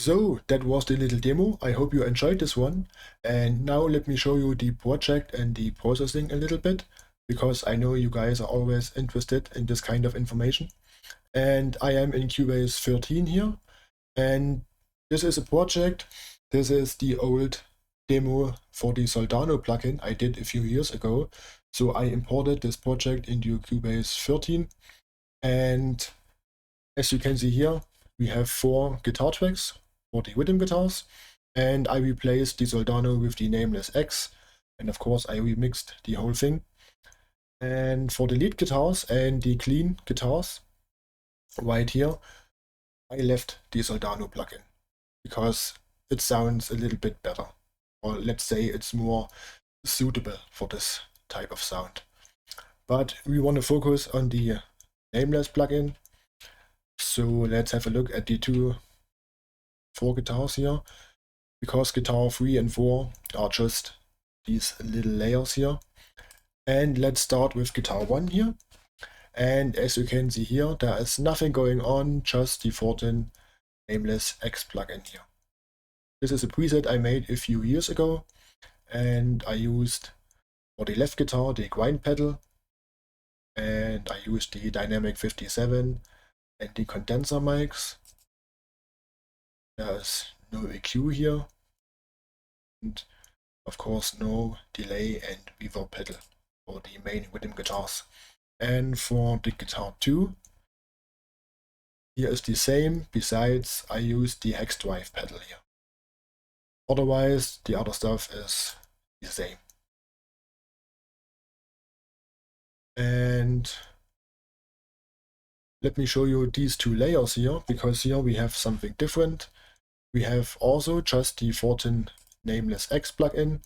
So that was the little demo. I hope you enjoyed this one. And now let me show you the project and the processing a little bit, because I know you guys are always interested in this kind of information. And I am in Cubase 13 here. And this is a project. This is the old demo for the Soldano plugin I did a few years ago. So I imported this project into Cubase 13. And as you can see here, we have 4 guitar tracks for the rhythm guitars, and I replaced the Soldano with the Nameless-X, and of course I remixed the whole thing. And for the lead guitars and the clean guitars, right here, I left the Soldano plugin, because it sounds a little bit better, or let's say it's more suitable for this type of sound. But we want to focus on the Nameless plugin. So let's have a look at the 4 guitars here, because guitar 3 and 4 are just these little layers here. And let's start with guitar 1 here. And as you can see here, there is nothing going on, just the Fortin Nameless-X Plugin here. This is a preset I made a few years ago, and I used for the left guitar the grind pedal, and I used the Dynamic 57 and the condenser mics. There's no EQ here, and of course no delay and reverb pedal for the main rhythm guitars. And for the guitar 2, here is the same, besides I used the hex drive pedal here. Otherwise the other stuff is the same. And let me show you these 2 layers here, because here we have something different. We have also just the Fortin Nameless-X plugin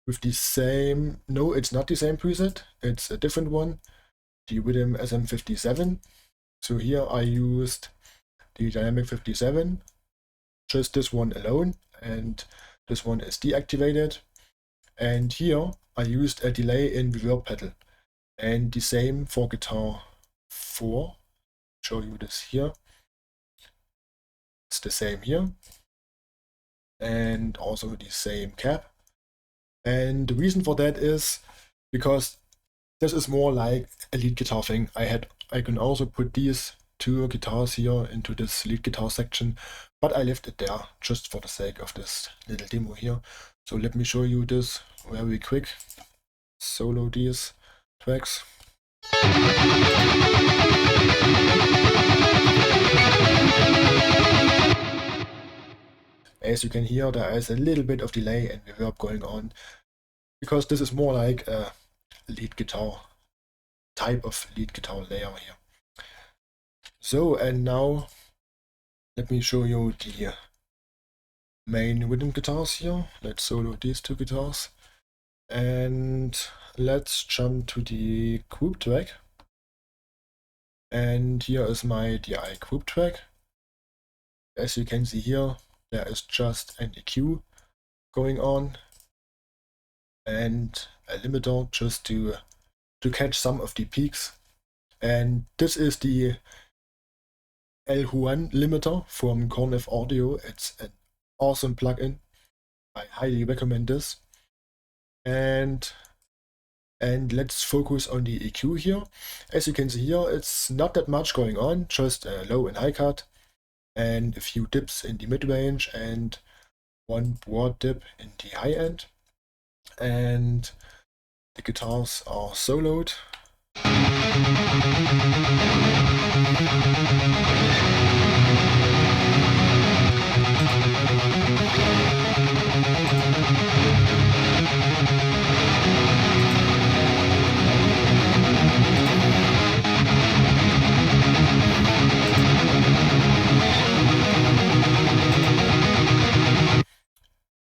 with the same, no, it's not the same preset, it's a different one, the Rhythm SM57. So here I used the Dynamic 57, just this one alone, and this one is deactivated. And here I used a delay in reverb pedal, and the same for guitar 4. Show you this here. It's the same here, and also the same cap. And the reason for that is because this is more like a lead guitar thing. I can also put these 2 guitars here into this lead guitar section, but I left it there just for the sake of this little demo here. So let me show you this very quick. Solo these tracks. As you can hear, there is a little bit of delay and reverb going on, because this is more like a lead guitar type of lead guitar layer here. So, and now let me show you the main rhythm guitars here. Let's solo these two guitars. And let's jump to the group track. And here is my DI group track. As you can see here, there is just an EQ going on and a limiter just to catch some of the peaks. And this is the L-1 limiter from Cornef Audio. It's an awesome plugin. I highly recommend this. And let's focus on the EQ here. As you can see here, it's not that much going on, just a low and high cut and a few dips in the mid-range and one broad dip in the high end. And the guitars are soloed.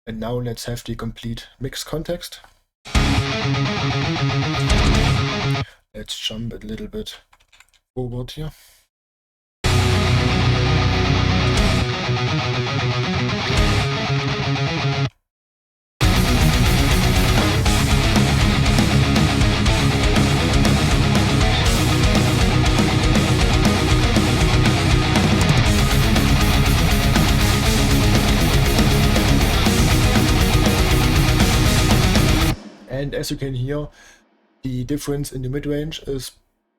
And now let's have the complete mix context. Let's jump a little bit forward here. And as you can hear, the difference in the mid-range is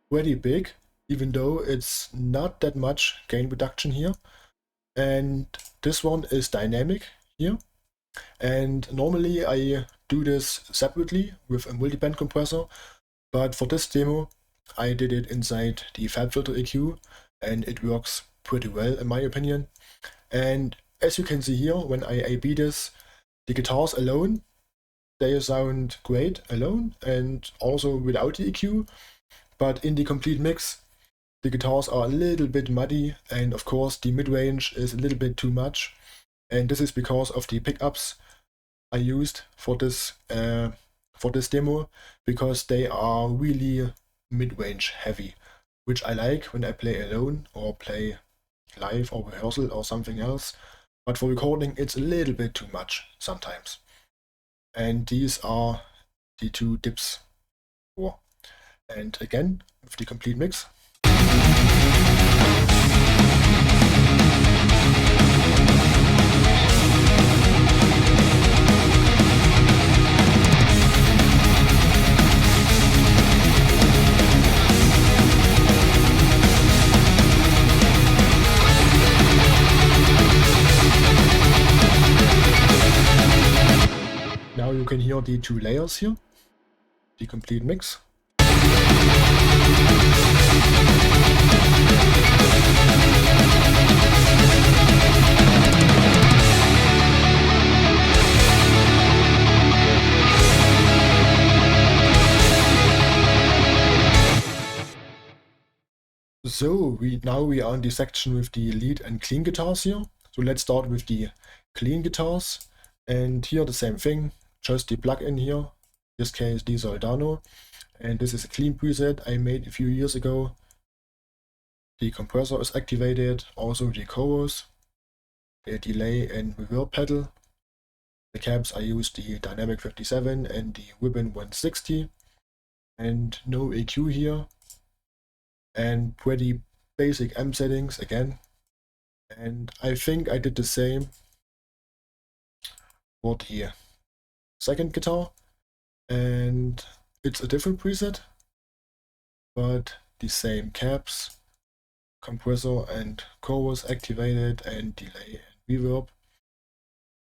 pretty big, even though it's not that much gain reduction here. And this one is dynamic here. And normally I do this separately with a multiband compressor, but for this demo I did it inside the FabFilter EQ, and it works pretty well in my opinion. And as you can see here, when I A/B this, the guitars alone, they sound great alone and also without the EQ, but in the complete mix the guitars are a little bit muddy, and of course the mid-range is a little bit too much, and this is because of the pickups I used for this demo, because they are really mid-range heavy, which I like when I play alone or play live or rehearsal or something else, but for recording it's a little bit too much sometimes. And these are the two dips for. And again, with the complete mix. Now you can hear the two layers here, the complete mix. So now we are in the section with the lead and clean guitars here. So let's start with the clean guitars, and here the same thing. Just the plugin here, in this case the Soldano, and this is a clean preset I made a few years ago. The compressor is activated, also the chorus, the delay and reverb pedal. The cabs I use the Dynamic 57 and the Ribbon 160, and no EQ here, and pretty basic amp settings again. And I think I did the same for the second guitar, and it's a different preset, but the same cabs, compressor and chorus activated, and delay and reverb.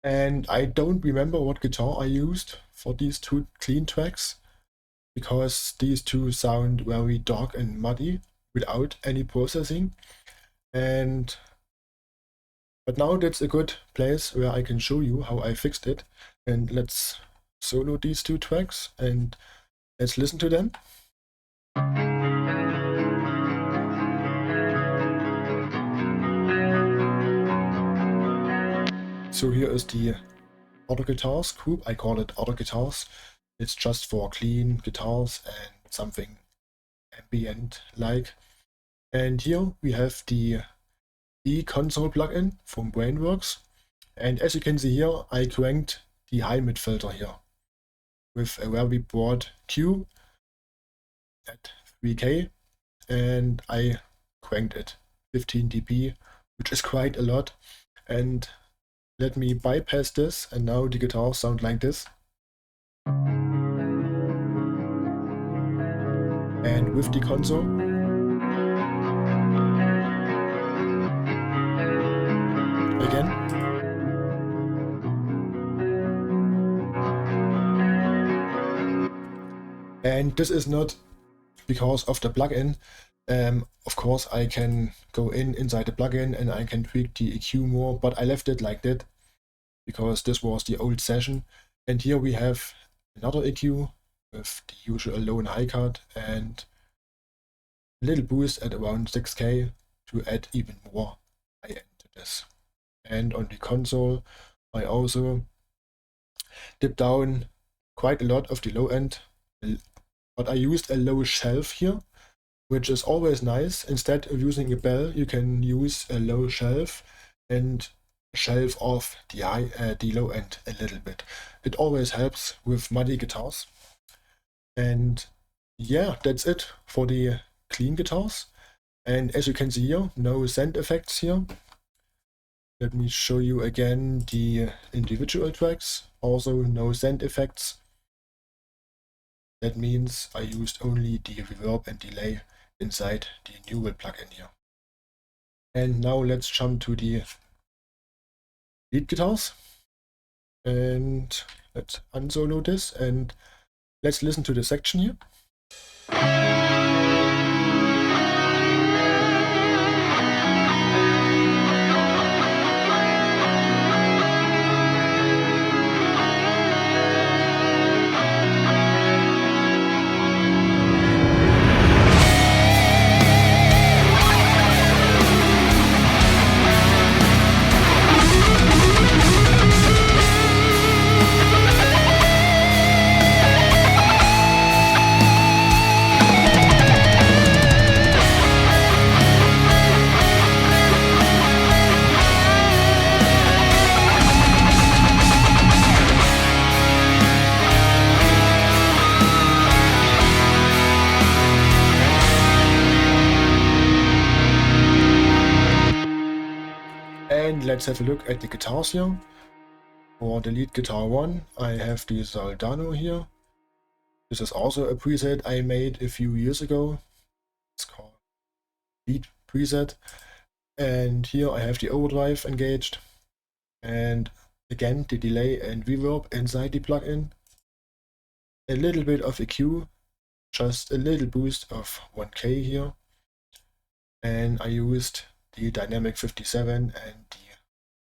And I don't remember what guitar I used for these two clean tracks, because these two sound very dark and muddy without any processing. But But now that's a good place where I can show you how I fixed it. And let's solo these two tracks and let's listen to them. So here is the Auto Guitars group. I call it Auto Guitars. It's just for clean guitars and something ambient like. And here we have the console plugin from Brainworks. And as you can see here, I cranked the high mid filter here with a very broad Q at 3K, and I cranked it 15 dB, which is quite a lot. And let me bypass this, and now the guitars sound like this. And with the console, again. And this is not because of the plugin. Of course, I can go inside the plugin and I can tweak the EQ more, but I left it like that because this was the old session. And here we have another EQ with the usual low and high cut and a little boost at around 6K to add even more high end to this. And on the console, I also dipped down quite a lot of the low end, but I used a low shelf here, which is always nice. Instead of using a bell, you can use a low shelf and shelf off the low end a little bit. It always helps with muddy guitars. And yeah, that's it for the clean guitars. And as you can see here, no send effects here. Let me show you again the individual tracks. Also no send effects. That means I used only the reverb and delay inside the Neural plugin here. And now let's jump to the lead guitars. And let's unsolo this and let's listen to the section here. And let's have a look at the guitars here. For the lead guitar 1, I have the Soldano here. This is also a preset I made a few years ago. It's called lead preset. And here I have the overdrive engaged. And again, the delay and reverb inside the plugin. A little bit of EQ, just a little boost of 1K here. And I used the Dynamic 57 and the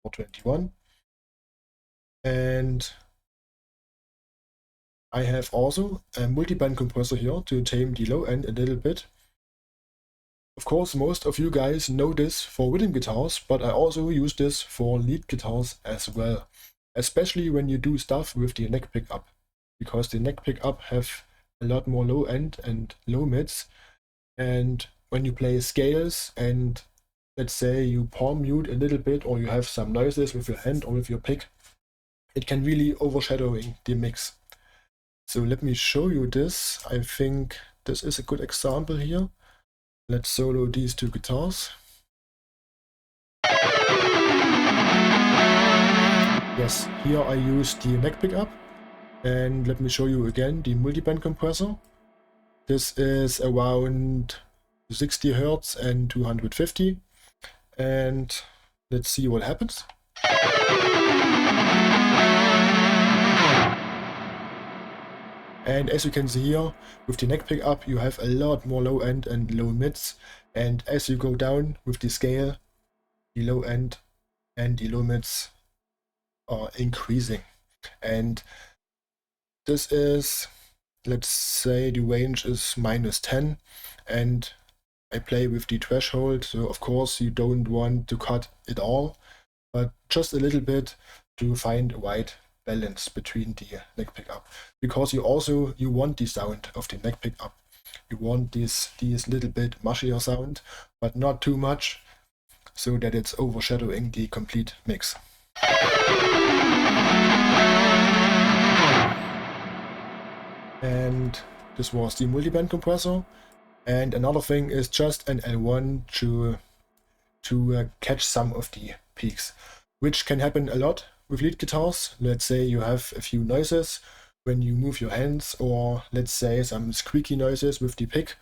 421. And I have also a multiband compressor here to tame the low end a little bit. Of course, most of you guys know this for rhythm guitars, but I also use this for lead guitars as well. Especially when you do stuff with the neck pickup, because the neck pickup have a lot more low end and low mids. And when you play scales and let's say you palm mute a little bit, or you have some noises with your hand or with your pick, it can really overshadowing the mix. So let me show you this. I think this is a good example here. Let's solo these two guitars. Yes, here I use the neck pickup. And let me show you again the multiband compressor. This is around 60 Hz and 250. And let's see what happens. And as you can see here, with the neck pickup, you have a lot more low end and low mids. And as you go down with the scale, the low end and the limits are increasing. And this is, let's say the range is -10, and I play with the threshold, so of course you don't want to cut it all, but just a little bit to find a right balance between the neck pickup, because you want the sound of the neck pickup. You want this little bit mushier sound, but not too much, so that it's overshadowing the complete mix. And this was the multiband compressor. And another thing is just an L1 to catch some of the peaks, which can happen a lot with lead guitars. Let's say you have a few noises when you move your hands, or let's say some squeaky noises with the pick.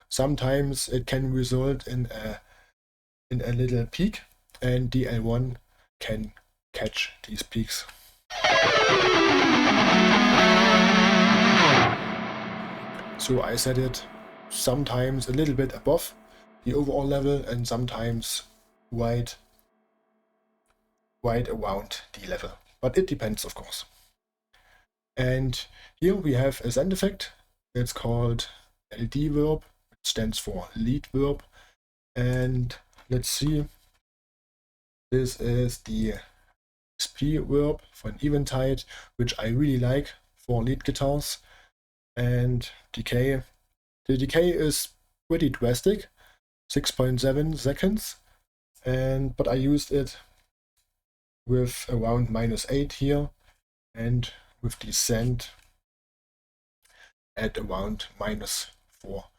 Sometimes it can result in a little peak, and the L1 can catch these peaks. So I set it sometimes a little bit above the overall level and sometimes right around the level, but it depends, of course. And here we have a sound effect. It's called LD verb, which stands for lead verb. And let's see, this is the SP verb for an eventide, which I really like for lead guitars. And decay, the decay is pretty drastic, 6.7 seconds, but I used it with around -8 here, and with the send at around -4,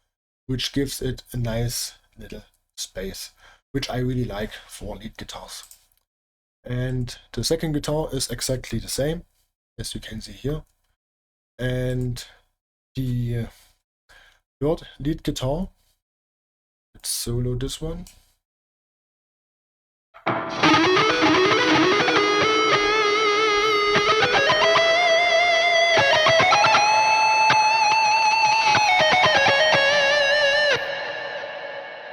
which gives it a nice little space, which I really like for lead guitars. And the second guitar is exactly the same, as you can see here. And the third lead guitar, let's solo this one.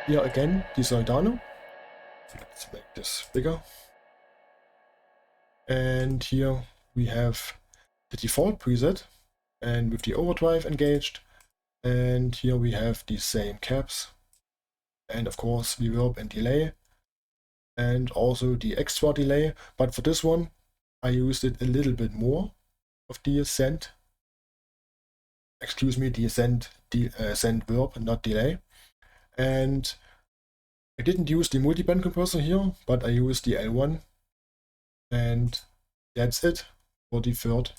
Here again, the Soldano. Let's make this bigger. And here we have the default preset, and with the overdrive engaged. And here we have the same caps, and of course reverb and delay, and also the extra delay. But for this one, I used it a little bit more of the send. Excuse me, the send verb, not delay. And I didn't use the multiband compressor here, but I used the L1, and that's it for the third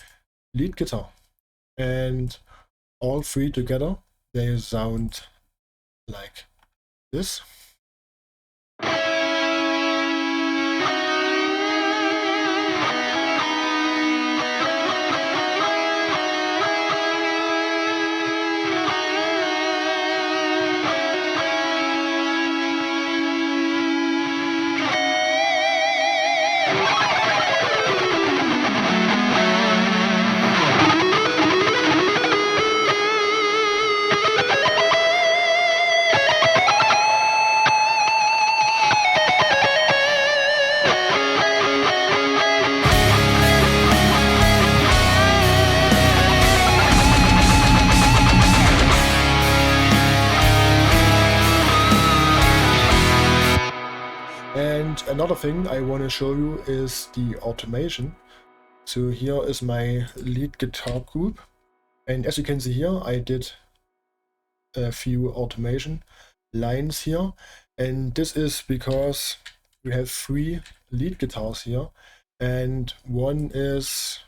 lead guitar. And all three together, they sound like this. And another thing I want to show you is the automation. So here is my lead guitar group, and as you can see here, I did a few automation lines here, and this is because we have 3 lead guitars here, and one is,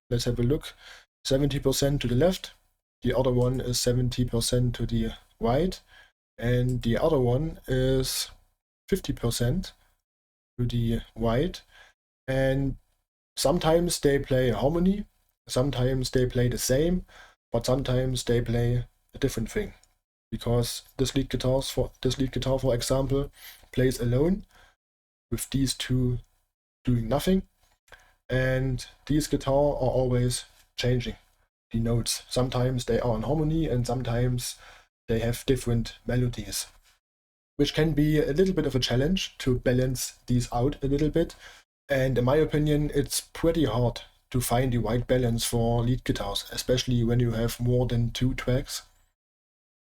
let's have a look, 70% to the left, the other one is 70% to the right, and the other one is 50% to the right. And sometimes they play a harmony, sometimes they play the same, but sometimes they play a different thing, because this lead guitar, for example, plays alone with these two doing nothing, and these guitars are always changing the notes. Sometimes they are in harmony and sometimes they have different melodies, which can be a little bit of a challenge to balance these out a little bit, And in my opinion, it's pretty hard to find the right balance for lead guitars, especially when you have more than 2 tracks.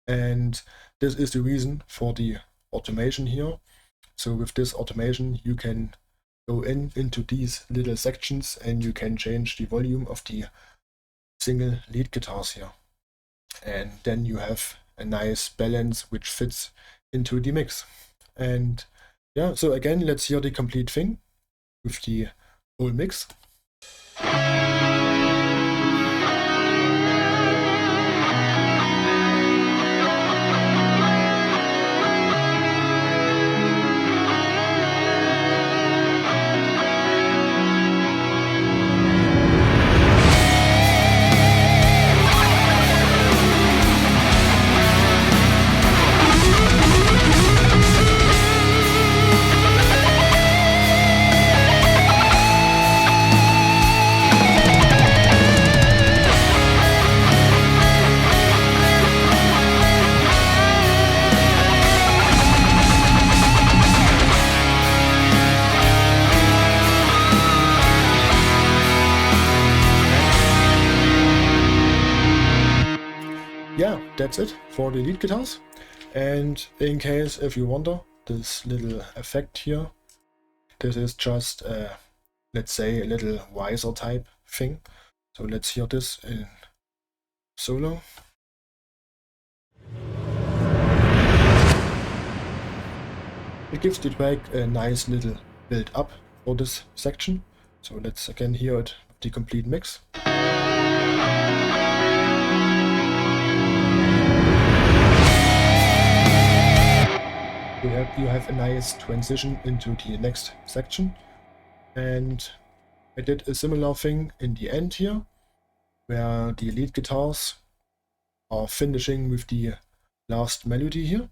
And this is the reason for the automation here. So with this automation, you can go into these little sections and you can change the volume of the single lead guitars here. And then you have a nice balance which fits into the mix. And yeah, so again, let's hear the complete thing with the whole mix. Yeah, that's it for the lead guitars. And in case if you wonder, this little effect here, this is just let's say a little riser type thing. So let's hear this in solo. It gives the track a nice little build up for this section. So let's again hear it with the complete mix. You have a nice transition into the next section. And I did a similar thing in the end here, where the lead guitars are finishing with the last melody here.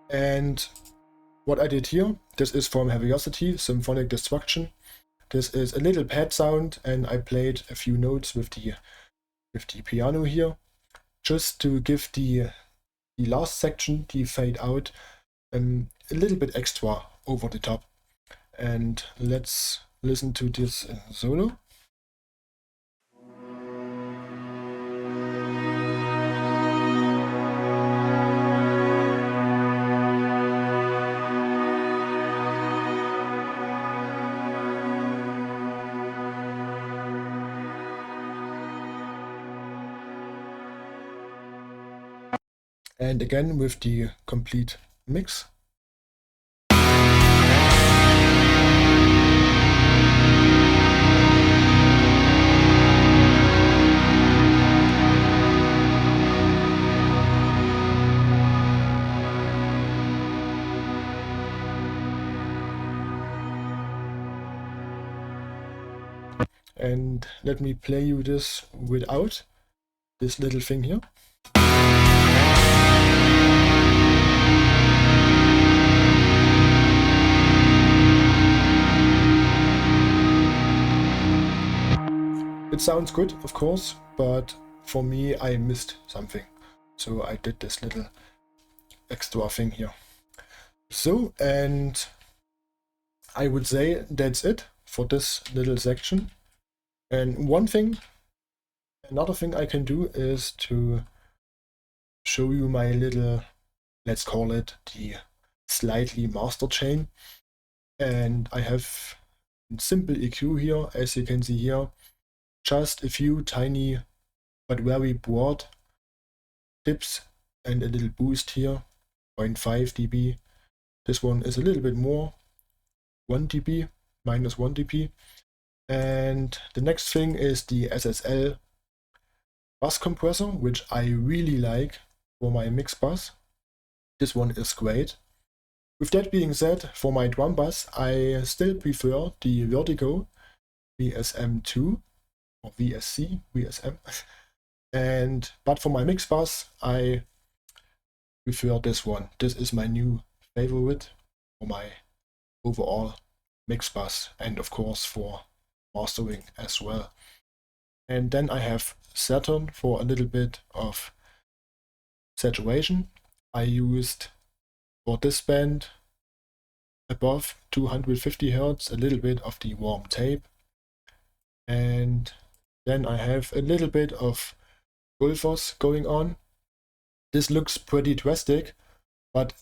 And what I did here, this is from Heaviosity, Symphonic Destruction. This is a little pad sound, and I played a few notes with the piano here, just to give the last section, the fade out, a little bit extra over the top. And let's listen to this in solo. And again with the complete mix. And let me play you this without this little thing here. It sounds good, of course, but for me I missed something. So I did this little extra thing here. So, and I would say that's it for this little section. And another thing I can do is to show you my little, let's call it the slightly master chain. And I have a simple EQ here, as you can see here, just a few tiny but very broad dips and a little boost here, 0.5 dB. This one is a little bit more, 1 dB, minus 1 dB. And the next thing is the SSL bus compressor, which I really like for my MixBus. This one is great. With that being said, for my drum bass, I still prefer the Vertigo VSM2 or VSM. But for my MixBus, I prefer this one. This is my new favorite for my overall MixBus, and of course for mastering as well. And then I have Saturn for a little bit of saturation. I used for this band above 250 Hz a little bit of the warm tape, and then I have a little bit of Gulfos going on. This looks pretty drastic, but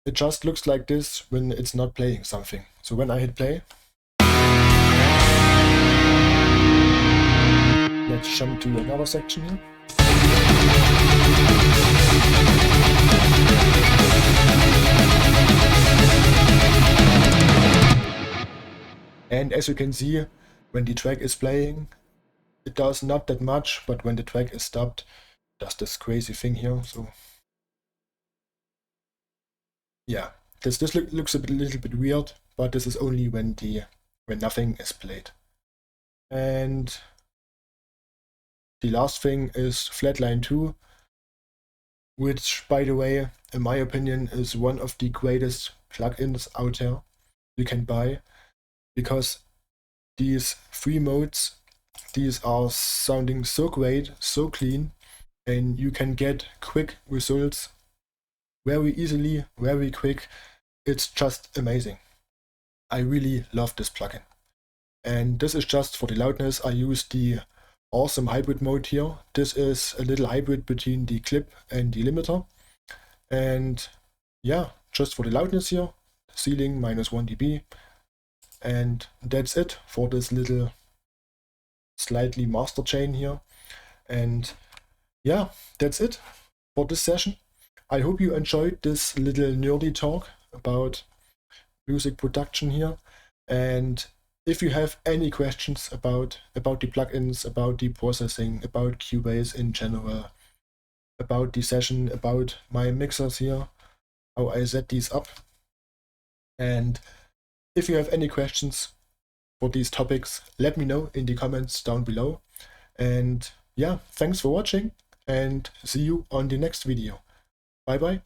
it just looks like this when it's not playing something. So when I hit play, let's jump to another section here. And as you can see, when the track is playing, it does not that much, but when the track is stopped, it does this crazy thing here. So yeah, this looks a little bit weird, but this is only when nothing is played. And the last thing is Flatline 2, which, by the way, in my opinion, is one of the greatest plugins out there you can buy, because these 3 modes, these are sounding so great, so clean, and you can get quick results very easily, very quick. It's just amazing. I really love this plugin. And this is just for the loudness. I use the awesome hybrid mode here. This is a little hybrid between the clip and the limiter. And yeah, just for the loudness here, ceiling -1 dB. And that's it for this little slightly master chain here. And yeah, that's it for this session. I hope you enjoyed this little nerdy talk about music production here. And if you have any questions about the plugins, about the processing, about Cubase in general, about the session, about my mixers here, how I set these up, and if you have any questions for these topics, let me know in the comments down below. And yeah, thanks for watching, and see you on the next video. Bye bye.